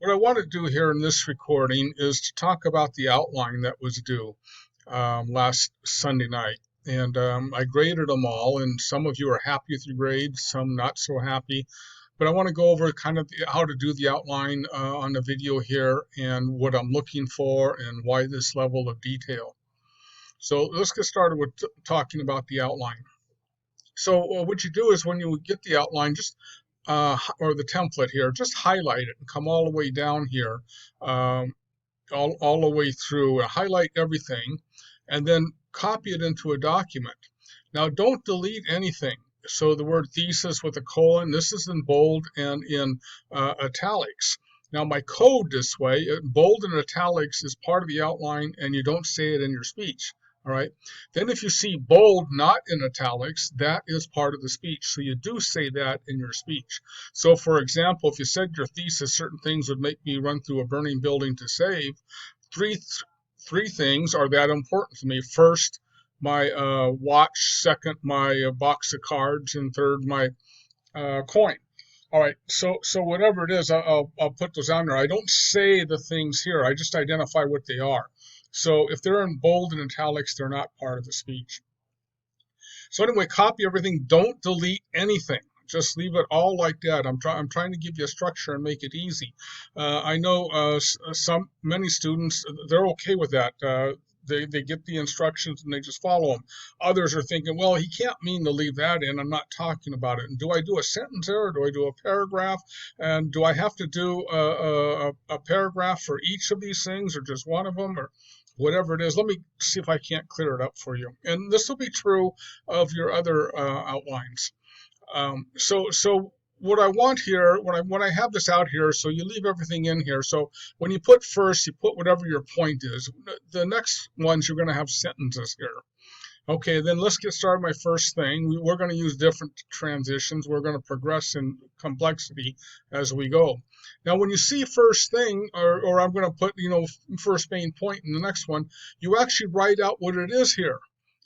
What I want to do here in this recording is to talk about the outline that was due last Sunday night. And I graded them all, and some of you are happy with your grades, some not so happy. But I want to go over kind of how to do the outline on the video here and what I'm looking for and why this level of detail. So let's get started with talking about the outline. So what you do is when you get the outline, just or the template here, just highlight it and come all the way down here, um, all the way through, highlight everything, and then copy it into a document. Now, don't delete anything. So the word thesis with a colon, this is in bold and in italics. Now, my code this way, bold and italics is part of the outline, and you don't say it in your speech. All right. Then if you see bold not in italics, that is part of the speech. So you do say that in your speech. So for example, if you said your thesis, certain things would make me run through a burning building to save, three things are that important to me. First, my watch. Second, my box of cards. And third, my coin. All right, so whatever it is, I'll put those on there. I don't say the things here. I just identify what they are. So if they're in bold and italics, they're not part of the speech. So anyway, copy everything. Don't delete anything. Just leave it all like that. I'm trying to give you a structure and make it easy. I know many students, they're okay with that. They get the instructions and they just follow them. Others are thinking, well, he can't mean to leave that in. I'm not talking about it. And do I do a sentence there, or do I do a paragraph? And do I have to do a paragraph for each of these things, or just one of them, or whatever it is? Let me see if I can't clear it up for you. And this will be true of your other outlines. So what I want here, when I have this out here, so you leave everything in here. So when you put first, you put whatever your point is. The next ones, you're going to have sentences here. Okay, then let's get started. My first thing, we're going to use different transitions. We're going to progress in complexity as we go. Now, when you see first thing, or I'm going to put, first main point in the next one, you actually write out what it is here.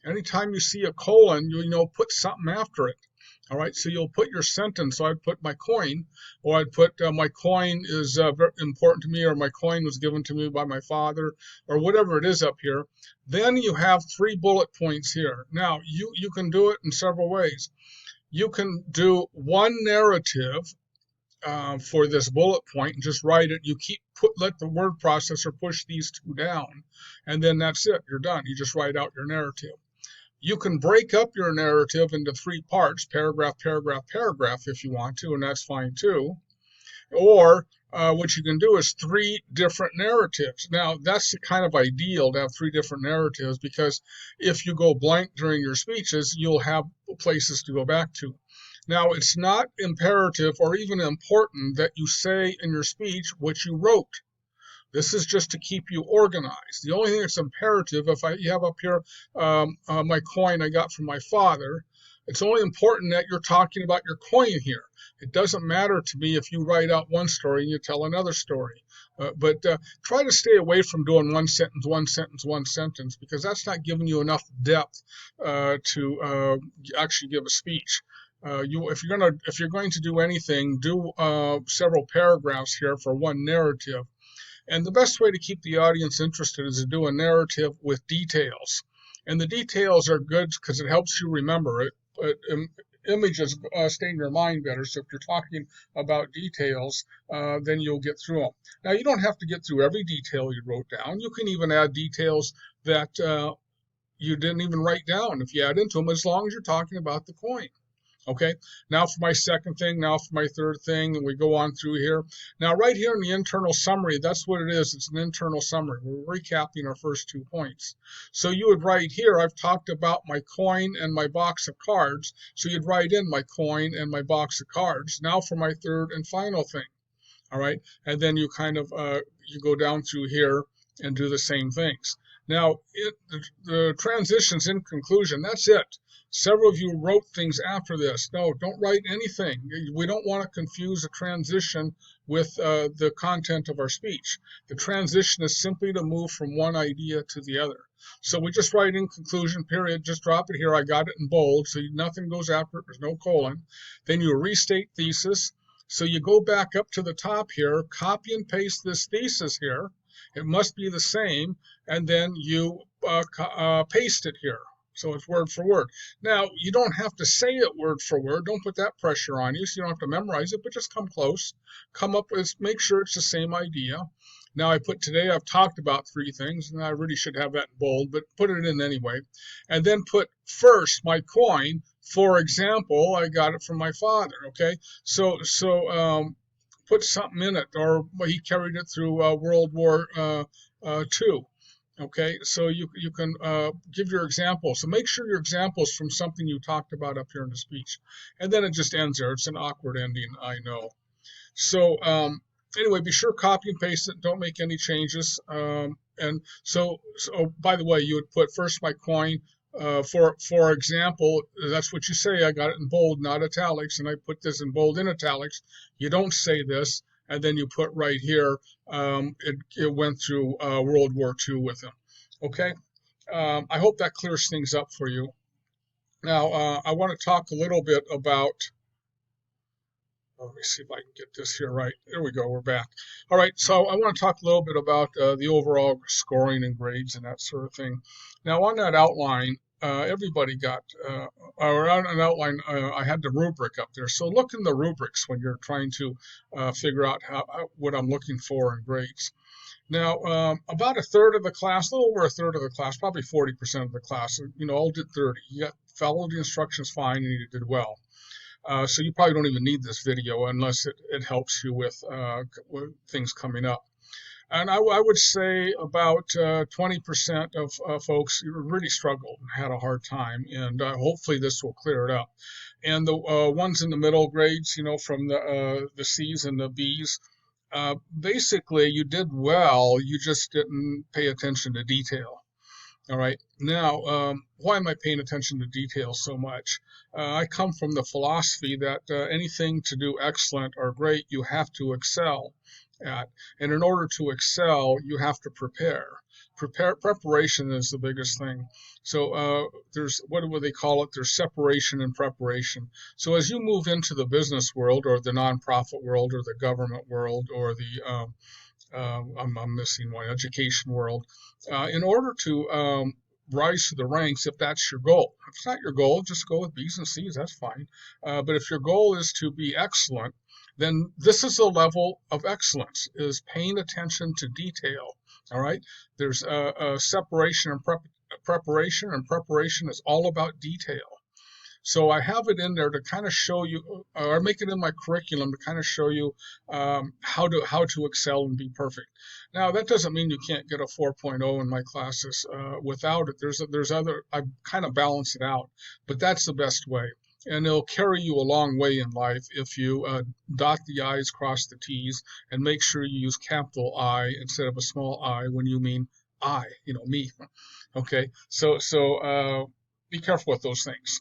Anytime you see a colon, put something after it. All right, so you'll put your sentence. So I'd put my coin, or I'd put my coin is very important to me, or my coin was given to me by my father, or whatever it is up here. Then you have 3 bullet points here. Now, you can do it in several ways. You can do one narrative for this bullet point and just write it. You let the word processor push these 2 down, and then that's it. You're done. You just write out your narrative. You can break up your narrative into 3 parts, paragraph, paragraph, paragraph, if you want to, and that's fine too. Or what you can do is 3 different narratives. Now, that's kind of ideal to have 3 different narratives, because if you go blank during your speeches, you'll have places to go back to. Now, it's not imperative or even important that you say in your speech what you wrote. This is just to keep you organized. The only thing that's imperative, if you have up here my coin I got from my father, it's only important that you're talking about your coin here. It doesn't matter to me if you write out one story and you tell another story. But try to stay away from doing one sentence, one sentence, one sentence, because that's not giving you enough depth to actually give a speech. If you're going to do anything, do several paragraphs here for one narrative. And the best way to keep the audience interested is to do a narrative with details. And the details are good because it helps you remember it. But images stay in your mind better. So if you're talking about details, then you'll get through them. Now, you don't have to get through every detail you wrote down. You can even add details that you didn't even write down if you add into them, as long as you're talking about the coin. Okay, now for my second thing, now for my third thing, and we go on through here. Now, right here in the internal summary, that's what it is. It's an internal summary. We're recapping our first 2 points. So you would write here, I've talked about my coin and my box of cards. So you'd write in my coin and my box of cards. Now for my third and final thing. All right, and then you kind of you go down through here and do the same things. Now, the transitions in conclusion, that's it. Several of you wrote things after this. No, don't write anything. We don't want to confuse a transition with the content of our speech. The transition is simply to move from one idea to the other. So we just write in conclusion, period. Just drop it here. I got it in bold, so nothing goes after it. There's no colon. Then you restate thesis. So you go back up to the top here, copy and paste this thesis here. It must be the same, and then you paste it here. So it's word for word. Now, you don't have to say it word for word. Don't put that pressure on you, so you don't have to memorize it, but just come close. Come up with, make sure it's the same idea. Now, today I've talked about 3 things, and I really should have that in bold, but put it in anyway. And then put first my coin. For example, I got it from my father, okay? So put something in it, or he carried it through World War II. Okay, so you can give your example. So make sure your example is from something you talked about up here in the speech, and then it just ends there. It's an awkward ending, I know. So anyway, be sure copy and paste it. Don't make any changes. And so by the way, you would put first my coin. For example, that's what you say. I got it in bold, not italics, and I put this in bold in italics. You don't say this, and then you put right here, it went through World War II with him. Okay? I hope that clears things up for you. Now, I want to talk a little bit about, let me see if I can get this here right. There we go, we're back. All right, so I want to talk a little bit about the overall scoring and grades and that sort of thing. Now, on that outline, everybody got, or on an outline, I had the rubric up there. So look in the rubrics when you're trying to figure out what I'm looking for in grades. Now, about a third of the class, a little over a third of the class, probably 40% of the class, all did 30. You followed the instructions fine and you did well. So you probably don't even need this video unless it helps you with things coming up. And I would say about 20% of folks really struggled and had a hard time, and hopefully this will clear it up. And the ones in the middle grades, from the C's and the B's, basically you did well, you just didn't pay attention to detail. All right. Now, why am I paying attention to detail so much? I come from the philosophy that anything to do excellent or great, you have to excel at. And in order to excel, you have to prepare. Preparation is the biggest thing. So there's, what do they call it? There's separation and preparation. So as you move into the business world or the nonprofit world or the government world or the I'm missing one, education world. In order to rise to the ranks, if that's your goal. If it's not your goal, just go with B's and C's, that's fine. But if your goal is to be excellent, then this is a level of excellence, is paying attention to detail. All right? There's a separation and preparation, and preparation is all about detail. So I have it in there to kind of show you, or make it in my curriculum to kind of show you how to excel and be perfect. Now that doesn't mean you can't get a 4.0 in my classes without it. There's other, I kind of balance it out, but that's the best way. And it'll carry you a long way in life if you dot the I's, cross the T's, and make sure you use capital I instead of a small I when you mean I, me. Okay, so be careful with those things.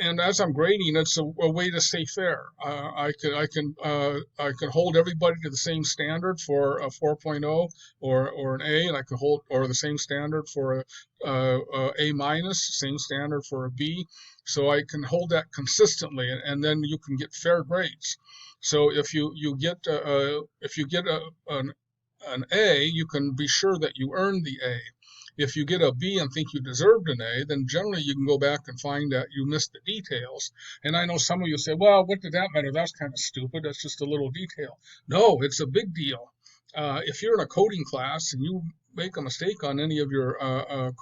And as I'm grading, it's a way to stay fair. I can hold everybody to the same standard for a 4.0 or an A, and I can hold or the same standard for a A minus, same standard for a B. So I can hold that consistently, and then you can get fair grades. So if you get an A, you can be sure that you earned the A. If you get a B and think you deserved an A, then generally you can go back and find that you missed the details. And I know some of you say, well, what did that matter? That's kind of stupid. That's just a little detail. No, it's a big deal. If you're in a coding class and you make a mistake on any of your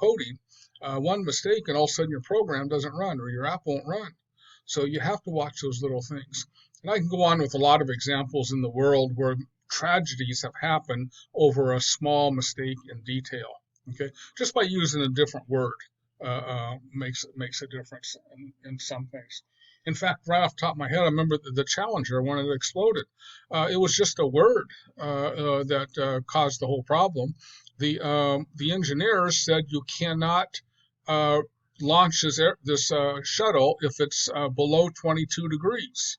coding, one mistake and all of a sudden your program doesn't run or your app won't run. So you have to watch those little things. And I can go on with a lot of examples in the world where tragedies have happened over a small mistake in detail. Okay, just by using a different word makes a difference in some things. In fact, right off the top of my head, I remember the Challenger when it exploded. It was just a word that caused the whole problem. The engineers said you cannot launch this shuttle if it's below 22 degrees.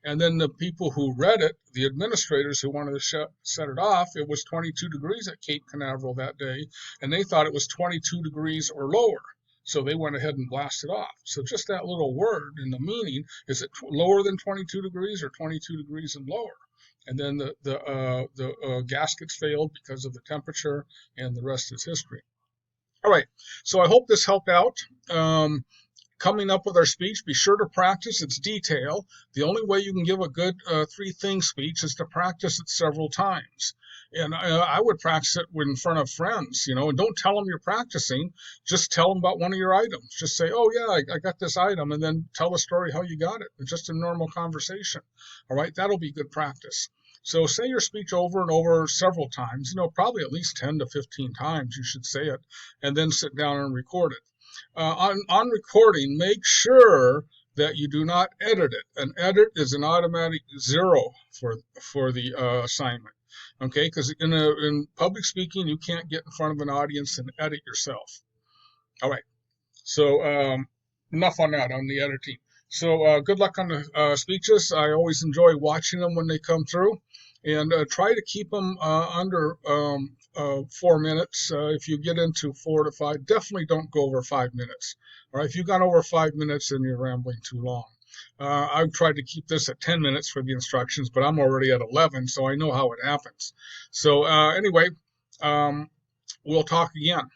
And then the people who read it, the administrators who wanted to set it off, it was 22 degrees at Cape Canaveral that day, and they thought it was 22 degrees or lower. So they went ahead and blasted off. So just that little word and the meaning, is it lower than 22 degrees or 22 degrees and lower? And then the gaskets failed because of the temperature, and the rest is history. All right, so I hope this helped out. Coming up with our speech, be sure to practice its detail. The only way you can give a good three-thing speech is to practice it several times. And I would practice it in front of friends, and don't tell them you're practicing. Just tell them about one of your items. Just say, oh, yeah, I got this item, and then tell the story how you got it. It's just a normal conversation. All right, that'll be good practice. So say your speech over and over several times, probably at least 10 to 15 times you should say it, and then sit down and record it. On recording, make sure that you do not edit it. An edit is an automatic 0 for the assignment. Okay, because in public speaking, you can't get in front of an audience and edit yourself. All right, so enough on that, on the editing. So good luck on the speeches. I always enjoy watching them when they come through, and try to keep them under 4 minutes. If you get into 4 to 5, definitely don't go over 5 minutes. All right, if you got over 5 minutes, then you're rambling too long. I've tried to keep this at 10 minutes for the instructions, but I'm already at 11, so I know how it happens. So anyway, we'll talk again.